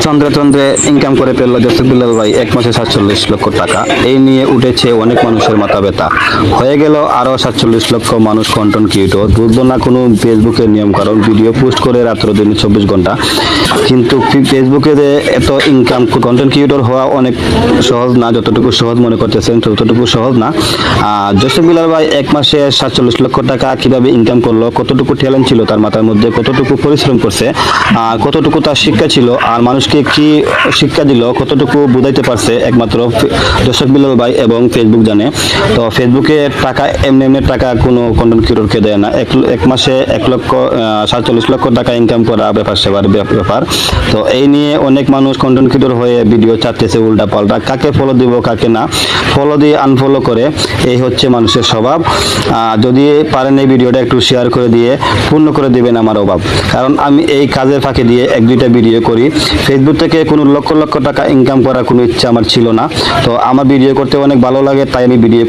চন্দ্রে চন্দ্রে income করে ফেলল Joseph Billal ভাই 1 মাসে 47 লক্ষ টাকা। এই নিয়ে উঠেছে অনেক মানুষের মাথা ব্যথা। হয়ে গেল আরো 47 লক্ষ মানুষ কন্টেন্ট ক্রিয়েটর। বুঝলো না কোনো ফেসবুকের নিয়ম কারণ, ভিডিও পোস্ট করে রাত্র দিন 24 ঘন্টা। কিন্তু ফেসবুকে যে এত ইনকাম, কন্টেন্ট ক্রিয়েটর হওয়া অনেক সহজ না, যতটুকু সহজ মনে করতেছেন ততটুকু সহজ না। জোসেফ বিল্লাল ভাই 1 মাসে 47 লক্ষ টাকা কিভাবে ইনকাম করলো, কতটুকু ট্যালেন্ট ছিল তার মাথার মধ্যে, কতটুকু পরিশ্রম করছে, কতটুকু তার শিক্ষা ছিল, আর মানুষকে কি শিক্ষা দিল, কতটুকু বুঝাইতে পারছে, একমাত্র জোসেফ বিল্লাল ভাই এবং ফেসবুক জানে। তো ফেসবুকে টাকা এমনি এমনি টাকা কোনো কন্টেন্ট ক্রিয়েটরকে দেয় না। এক মাসে 1 লক্ষ 47 লক্ষ টাকা ইনকাম করা ব্যাপার সেবার ব্যাপার। তো এই নিয়ে অনেক মানুষ কন্টেন্ট ক্রিয়েটর হয়ে ভিডিও চাচ্ছে উল্টা পাল্টা, কাকে ফলো দিব কাকে না, ফলো দিয়ে আনফলো করে, এই হচ্ছে মানুষের স্বভাব। যদি পারেন এই ভিডিওটা একটু শেয়ার করে দিয়ে পূর্ণ করে দিবেন আমার অভাব, কারণ আমি এই কাজের ফাঁকে দিয়ে 1-2টা ভিডিও করি। ফেসবুক থেকে কোনো লক্ষ লক্ষ টাকা ইনকাম করার কোনো ইচ্ছা আমার ছিল না। তো আমার ভিডিও করতে অনেক ভালো লাগে, তাই আমি ভিডিও